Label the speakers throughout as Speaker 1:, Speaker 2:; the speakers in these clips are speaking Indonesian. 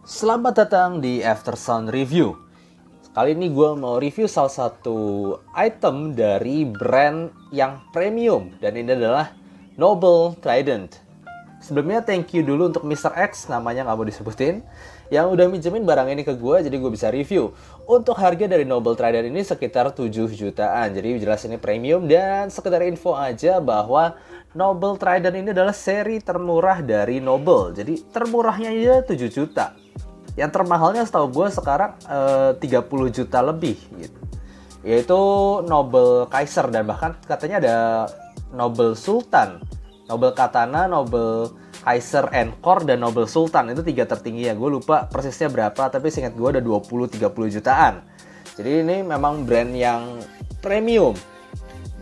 Speaker 1: Selamat datang di Aftersound Review. Kali ini gue mau review salah satu item dari brand yang premium, dan ini adalah Noble Trident. Sebelumnya thank you dulu untuk Mr. X, namanya nggak mau disebutin, yang udah minjemin barang ini ke gue jadi gue bisa review. Untuk harga dari Noble Trident ini sekitar 7 jutaan, jadi jelas ini premium. Dan sekedar info aja bahwa Noble Trident ini adalah seri termurah dari Noble, jadi termurahnya aja 7 juta. Yang termahalnya setahu gue sekarang 30 juta lebih gitu. Yaitu Noble Kaiser, dan bahkan katanya ada Noble Sultan, Noble Katana, Noble Kaiser Encore, dan Noble Sultan. Itu 3 tertinggi ya. Gue lupa persisnya berapa, tapi seingat gue ada 20-30 jutaan. Jadi ini memang brand yang premium.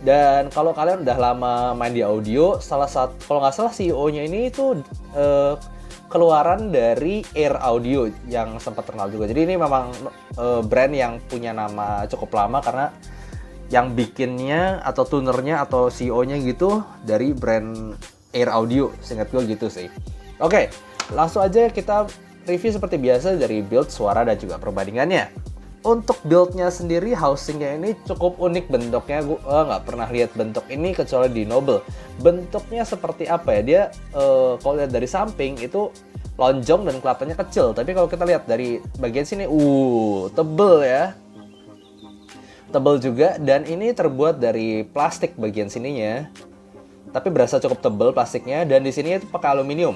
Speaker 1: Dan kalau kalian udah lama main di audio, salah satu, kalau nggak salah CEO-nya ini itu keluaran dari Air Audio yang sempat terkenal juga. Jadi ini memang brand yang punya nama cukup lama, karena yang bikinnya atau tunernya atau CEO-nya gitu dari brand Air Audio, seingat gue gitu sih. Oke, langsung aja kita review seperti biasa dari build, suara, dan juga perbandingannya. Untuk build-nya sendiri, housing-nya ini cukup unik bentuknya. Gue nggak pernah lihat bentuk ini kecuali di Noble. Bentuknya seperti apa ya? Dia kalau lihat dari samping itu lonjong dan kelihatannya kecil. Tapi kalau kita lihat dari bagian sini, tebel ya. Tebel juga, dan ini terbuat dari plastik bagian sininya. Tapi berasa cukup tebel plastiknya, dan di sini itu pakai aluminium.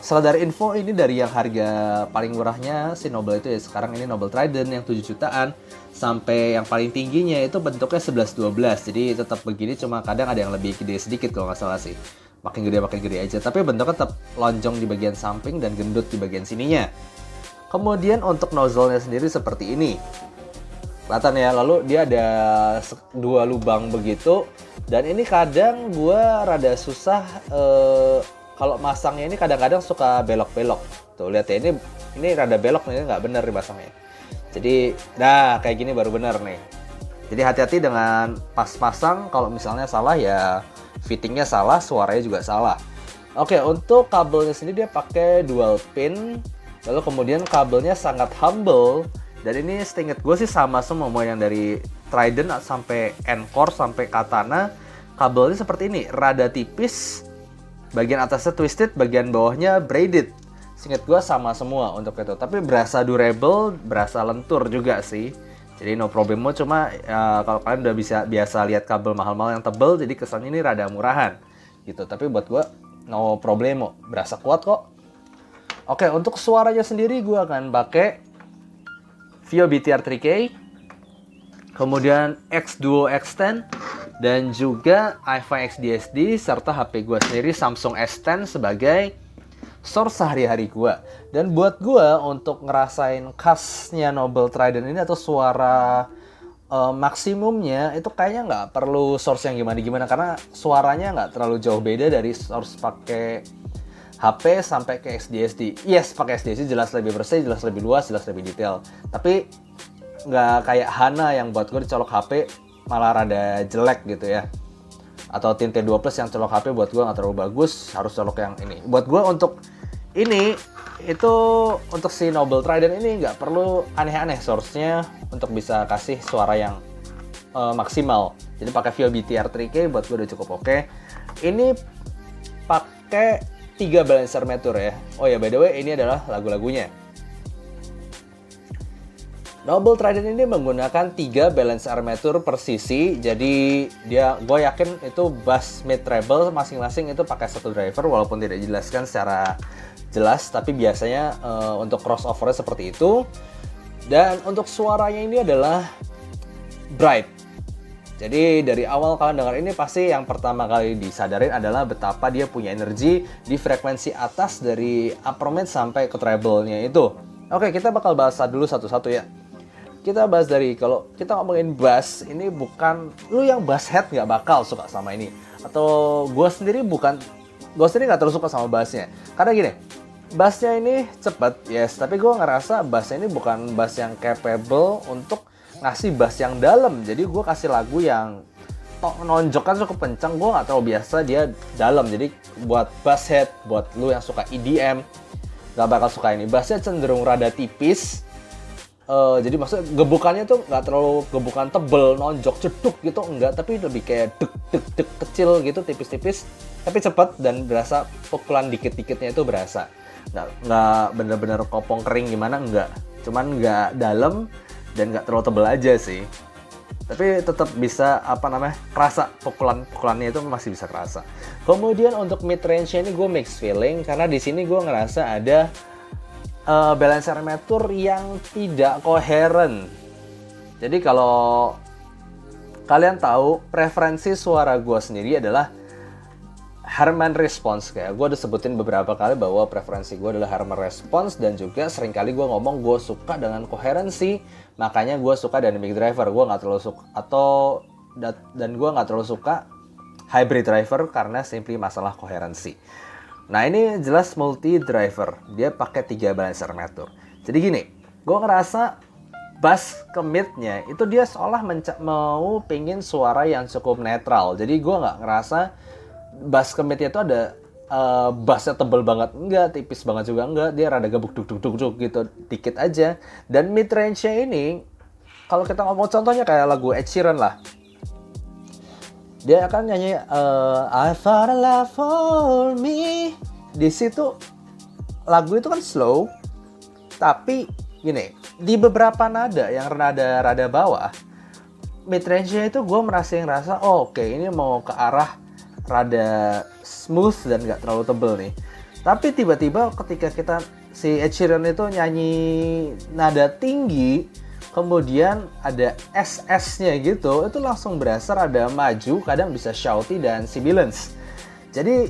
Speaker 1: Sekedar info, ini dari yang harga paling murahnya si Noble itu ya, sekarang ini Noble Trident yang 7 jutaan, sampai yang paling tingginya itu bentuknya 11-12. Jadi tetap begini, cuma kadang ada yang lebih gede sedikit kalau nggak salah sih. Makin gede aja. Tapi bentuknya tetap lonjong di bagian samping dan gendut di bagian sininya. Kemudian untuk nozzle-nya sendiri seperti ini. Kelihatan ya, lalu dia ada 2 lubang begitu. Dan ini kadang gue rada susah kalau masangnya, ini kadang-kadang suka belok-belok. Tuh lihat ya, ini rada belok nih, nggak bener dipasangnya. Jadi, nah kayak gini baru bener nih. Jadi hati-hati dengan pas pasang, kalau misalnya salah ya fittingnya salah, suaranya juga salah. Oke, untuk kabelnya sendiri dia pakai dual pin. Lalu kemudian kabelnya sangat humble. Dan ini seinget gue sih sama semua, mau yang dari Trident sampai Encore sampai Katana. Kabelnya seperti ini, rada tipis. Bagian atasnya twisted, bagian bawahnya braided. Seingat gue sama semua untuk itu. Tapi berasa durable, berasa lentur juga sih. Jadi no problemo, cuma ya, kalau kalian udah biasa lihat kabel mahal-mahal yang tebel, jadi kesannya ini rada murahan gitu. Tapi buat gue no problemo, berasa kuat kok. Oke, untuk suaranya sendiri gue akan pakai Vio BTR 3K, kemudian X-Duo X10, dan juga i5 XDSD, serta HP gue sendiri Samsung S10 sebagai source sehari-hari gue. Dan buat gue untuk ngerasain khasnya Noble Trident ini atau suara maksimumnya, itu kayaknya nggak perlu source yang gimana-gimana, karena suaranya nggak terlalu jauh beda dari source pakai HP sampai ke XDSD. Yes, pakai XDSD jelas lebih bersih, jelas lebih luas, jelas lebih detail. Tapi nggak kayak Hana yang buat gue dicolok HP malah rada jelek gitu ya. Atau Tint T2 Plus yang colok HP buat gue nggak terlalu bagus, harus colok yang ini. Buat gue untuk ini, itu untuk si Noble Trident ini nggak perlu aneh-aneh source-nya untuk bisa kasih suara yang maksimal. Jadi pakai Vio BTR 3K buat gue udah cukup oke. Ini pakai 3 balancer meter ya. Oh ya, by the way, ini adalah lagu-lagunya. Noble Trident ini menggunakan 3 balance armature per sisi. Jadi gue yakin itu bass, mid, treble masing-masing itu pakai satu driver, walaupun tidak dijelaskan secara jelas, tapi biasanya untuk crossover seperti itu. Dan untuk suaranya ini adalah bright. Jadi dari awal kalian dengar ini, pasti yang pertama kali disadarin adalah betapa dia punya energi di frekuensi atas dari upper mid sampai ke treble-nya itu. Oke, kita bakal bahas dulu satu-satu ya. Kita bahas dari, kalau kita ngomongin bass, ini bukan, lu yang bass head nggak bakal suka sama ini. Atau gue sendiri nggak terlalu suka sama bassnya. Karena gini, bassnya ini cepet, yes, tapi gue ngerasa bassnya ini bukan bass yang capable untuk ngasih bass yang dalam. Jadi gue kasih lagu yang nonjokkan cukup kencang, gue nggak terlalu biasa dia dalam. Jadi buat bass head, buat lu yang suka EDM, nggak bakal suka ini. Bassnya cenderung rada tipis. Jadi maksudnya gebukannya tuh nggak terlalu gebukan tebel, nonjok, ceduk gitu, enggak. Tapi lebih kayak dek kecil gitu, tipis-tipis. Tapi cepat dan berasa pukulan dikit-dikitnya itu berasa. Nggak bener-bener kopong kering gimana, enggak. Cuman nggak dalam dan nggak terlalu tebel aja sih. Tapi tetap bisa kerasa pukulannya itu masih bisa kerasa. Kemudian untuk mid range-nya ini gue mixed feeling karena di sini gue ngerasa ada balance armature yang tidak koheren. Jadi kalau kalian tahu preferensi suara gue sendiri adalah Harman response, kayak gue udah sebutin beberapa kali bahwa preferensi gue adalah Harman response, dan juga seringkali gue ngomong gue suka dengan koherensi, makanya gue suka dynamic driver. Gue nggak terlalu suka dan gue nggak terlalu suka hybrid driver karena simply masalah koherensi. Nah ini jelas multi driver, dia pakai 3 balance armature. Jadi gini, gue ngerasa bass ke mid-nya itu dia seolah mau pingin suara yang cukup netral. Jadi gue nggak ngerasa bass ke mid-nya itu ada bassnya tebel banget, enggak, tipis banget juga enggak, dia rada gebuk duk gitu, dikit aja. Dan mid range-nya ini, kalau kita ngomong contohnya kayak lagu Ed Sheeran lah, dia akan nyanyi I found a love for me. Di situ lagu itu kan slow, tapi gini, di beberapa nada yang rada bawah, mid range-nya itu gue ngerasa oke, ini mau ke arah rada smooth dan gak terlalu tebel nih. Tapi tiba-tiba ketika si Ed Sheeran itu nyanyi nada tinggi, kemudian ada SS-nya gitu, itu langsung berasa rada maju, kadang bisa shouty dan sibilance. Jadi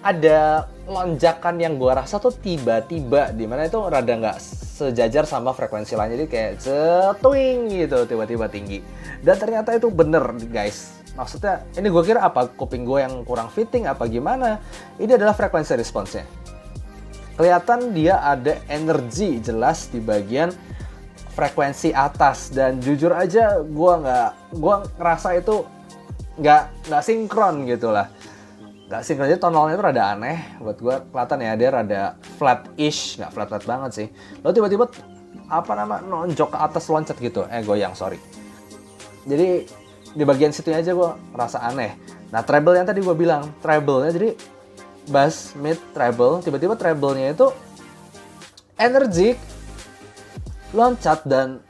Speaker 1: ada lonjakan yang gue rasa tuh tiba-tiba, dimana itu rada nggak sejajar sama frekuensi lain, jadi kayak cetuing gitu, tiba-tiba tinggi. Dan ternyata itu bener guys. Maksudnya, ini gue kira apa kuping gue yang kurang fitting, apa gimana. Ini adalah frekuensi responsnya. Kelihatan dia ada energi jelas di bagian frekuensi atas, dan jujur aja gue ngerasa itu nggak sinkron gitu lah, nggak sinkron aja. Tonalnya itu rada aneh buat gue, kelihatan ya dia rada flat-ish, nggak flat banget sih. Lalu tiba-tiba nonjok ke atas, loncat gitu, goyang, sorry. Jadi di bagian situ aja gue rasa aneh. Nah treble yang tadi gue bilang, treble-nya jadi bass, mid, treble, tiba-tiba treble-nya itu energik, loncat, dan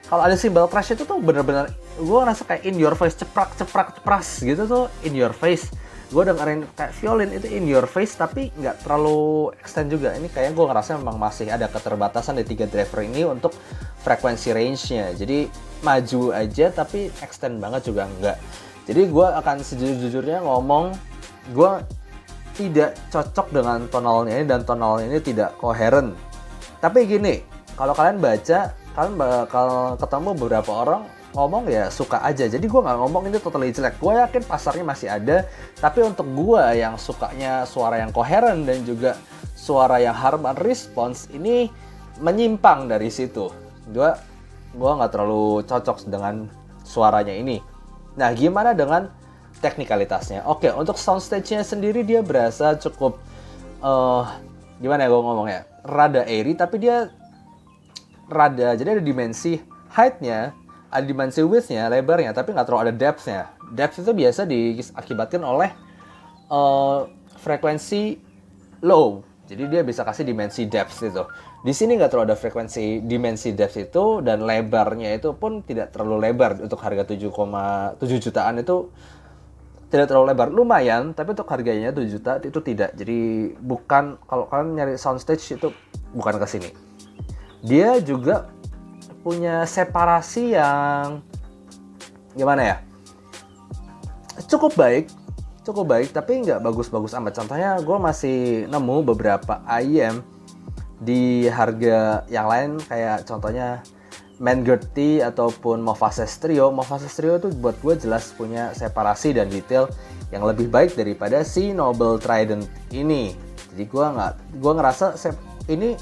Speaker 1: kalau ada cymbal crash itu tuh bener-bener gue ngerasa kayak in your face, cepras gitu tuh, in your face. Gue dengerin kayak violin itu in your face, tapi nggak terlalu extend juga. Ini kayak gue ngerasa memang masih ada keterbatasan di 3 driver ini untuk frekuensi range-nya. Jadi maju aja tapi extend banget juga enggak. Jadi gue akan sejujurnya ngomong, gue tidak cocok dengan tonalnya ini, dan tonalnya ini tidak koheren. Tapi gini, kalau kalian baca, kalian bakal ketemu beberapa orang ngomong ya suka aja. Jadi gue nggak ngomong ini totally jelek. Gue yakin pasarnya masih ada. Tapi untuk gue yang sukanya suara yang koheren dan juga suara yang Harman response, ini menyimpang dari situ. Gue nggak terlalu cocok dengan suaranya ini. Nah, gimana dengan teknikalitasnya? Oke, untuk soundstage-nya sendiri dia berasa cukup gimana ya gue ngomongnya? Rada airy, tapi dia jadi ada dimensi height-nya, ada dimensi width-nya, lebarnya, tapi nggak terlalu ada depth-nya. Depth itu biasa diakibatkan oleh frekuensi low. Jadi dia bisa kasih dimensi depth itu. Di sini nggak terlalu ada frekuensi dimensi depth itu, dan lebarnya itu pun tidak terlalu lebar. Untuk harga 7,7 jutaan itu tidak terlalu lebar. Lumayan, tapi untuk harganya 7 juta itu tidak. Jadi bukan, kalau kalian nyari soundstage itu bukan ke sini. Dia juga punya separasi yang gimana ya? Cukup baik, tapi nggak bagus-bagus amat. Contohnya gue masih nemu beberapa IEM di harga yang lain, kayak contohnya Mangerty ataupun Mofase Stereo. Mofase Stereo itu buat gue jelas punya separasi dan detail yang lebih baik daripada si Noble Trident ini. Jadi gue ngerasa ini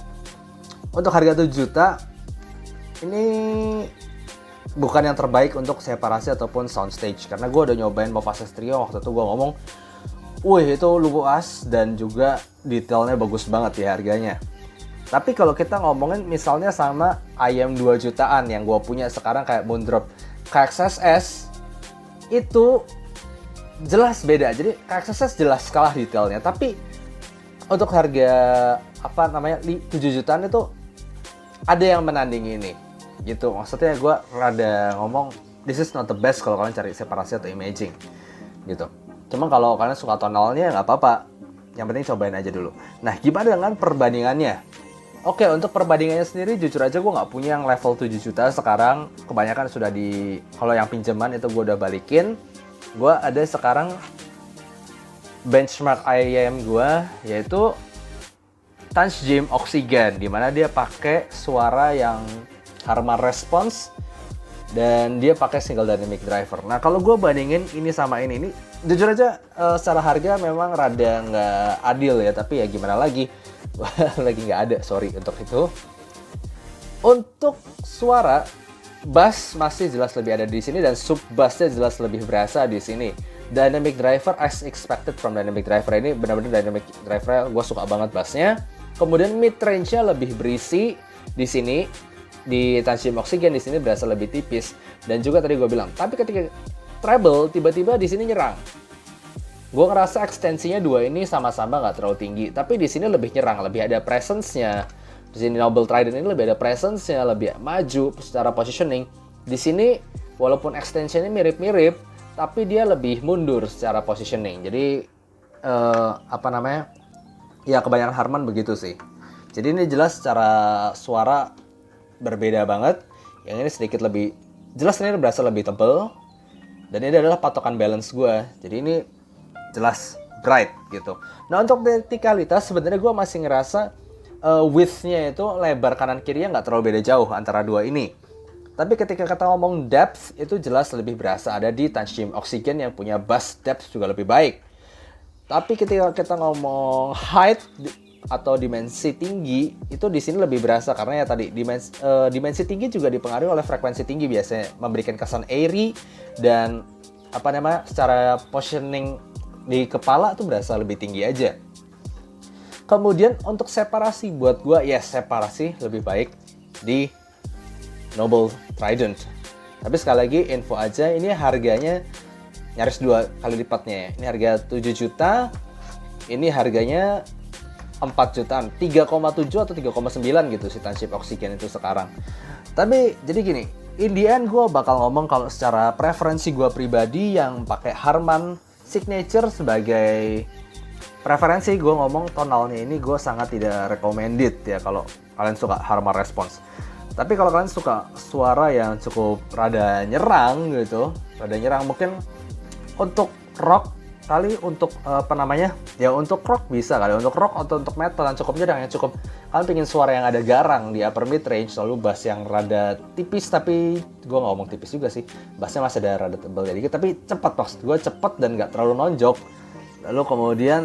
Speaker 1: untuk harga 7 juta ini bukan yang terbaik untuk separasi ataupun soundstage. Karena gue udah nyobain Mofase Stereo, waktu itu gue ngomong Wih, itu luas dan juga detailnya bagus banget ya harganya. Tapi kalau kita ngomongin misalnya sama ayam 2 jutaan yang gue punya sekarang kayak Moondrop KXSS, itu jelas beda. Jadi KXSS jelas kalah detailnya. Tapi untuk harga 7 jutaan itu ada yang menandingi ini. Gitu. Maksudnya gue rada ngomong this is not the best kalau kalian cari separasi atau imaging. Gitu. Cuma kalau kalian suka tonalnya nggak apa-apa. Yang penting cobain aja dulu. Nah, gimana dengan perbandingannya? Oke, untuk perbandingannya sendiri jujur aja gue nggak punya yang level 7 juta sekarang. Kebanyakan sudah kalau yang pinjaman itu gue udah balikin. Gue ada sekarang benchmark IAM gue yaitu Tanchjim Oxygen, dimana dia pakai suara yang Harman Response dan dia pakai single dynamic driver. Nah, kalau gue bandingin ini sama ini jujur aja secara harga memang rada nggak adil ya, tapi ya gimana lagi. Lagi nggak ada, sorry untuk itu. Untuk suara, bass masih jelas lebih ada di sini dan sub bassnya jelas lebih berasa di sini. Dynamic driver as expected from dynamic driver ini benar-benar dynamic driver gue suka banget bassnya. Kemudian mid range-nya lebih berisi di sini. Di Tanchjim Oxygen di sini berasa lebih tipis dan juga tadi gue bilang. Tapi ketika treble tiba-tiba di sini nyerang. Gue ngerasa ekstensinya dua ini sama-sama nggak terlalu tinggi, tapi di sini lebih nyerang, lebih ada presence-nya. Di sini Noble Trident ini lebih ada presence-nya, lebih maju secara positioning. Di sini walaupun extension-nya mirip-mirip, tapi dia lebih mundur secara positioning. Jadi ya kebanyakan Harman begitu sih. Jadi ini jelas secara suara berbeda banget. Yang ini sedikit lebih jelas, ini berasa lebih tebal. Dan ini adalah patokan balance gue. Jadi ini jelas bright gitu. Nah, untuk vertikalitas sebenarnya gue masih ngerasa width-nya itu lebar kanan kirinya nggak terlalu beda jauh antara dua ini. Tapi ketika kita ngomong depth itu jelas lebih berasa ada di Tanchjim Oxygen yang punya bass depth juga lebih baik. Tapi ketika kita ngomong height atau dimensi tinggi itu di sini lebih berasa karena ya tadi dimensi tinggi juga dipengaruhi oleh frekuensi tinggi, biasanya memberikan kesan airy dan secara positioning di kepala tuh berasa lebih tinggi aja. Kemudian untuk separasi buat gue, separasi lebih baik di Noble Trident. Tapi sekali lagi info aja, ini harganya nyaris 2 kali lipatnya ya. Ini harga 7 juta, ini harganya 4 jutaan, 3,7 atau 3,9 gitu si Tanchjim Oxygen itu sekarang. Tapi jadi gini, in the end gue bakal ngomong kalau secara preferensi gue pribadi yang pakai Harman Signature sebagai preferensi, gue ngomong tonalnya ini gue sangat tidak recommended ya kalau kalian suka Harman Response. Tapi kalau kalian suka suara yang cukup rada nyerang gitu, mungkin untuk rock kali, untuk untuk rock bisa kali, untuk rock atau untuk metal yang cukup nyerang, yang cukup kalian pengen suara yang ada garang di upper mid range, lalu bass yang rada tipis, tapi gue nggak ngomong tipis juga sih, bassnya masih ada rada tebal dikit, tapi cepat, maksud gue cepat dan nggak terlalu nonjok. Lalu kemudian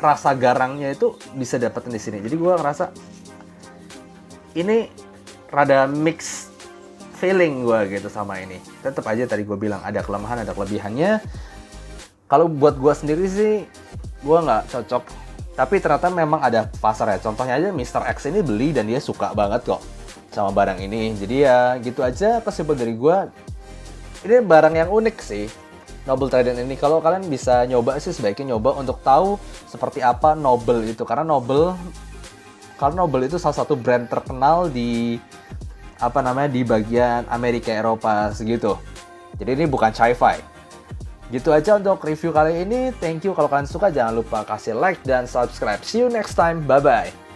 Speaker 1: rasa garangnya itu bisa dapetin di sini. Jadi gue ngerasa ini rada mix feeling gue gitu sama ini. Tetap aja tadi gue bilang ada kelemahan, ada kelebihannya. Kalau buat gue sendiri sih, gue nggak cocok. Tapi ternyata memang ada pasar ya. Contohnya aja Mr. X ini beli dan dia suka banget kok sama barang ini. Jadi ya gitu aja kesimpulan dari gue. Ini barang yang unik sih, Noble Trident ini. Kalau kalian bisa nyoba sih, sebaiknya nyoba untuk tahu seperti apa Noble itu. Karena Noble itu salah satu brand terkenal di di bagian Amerika Eropa segitu. Jadi ini bukan sci-fi. Gitu aja untuk review kali ini. Thank you. Kalau kalian suka jangan lupa kasih like dan subscribe. See you next time. Bye-bye.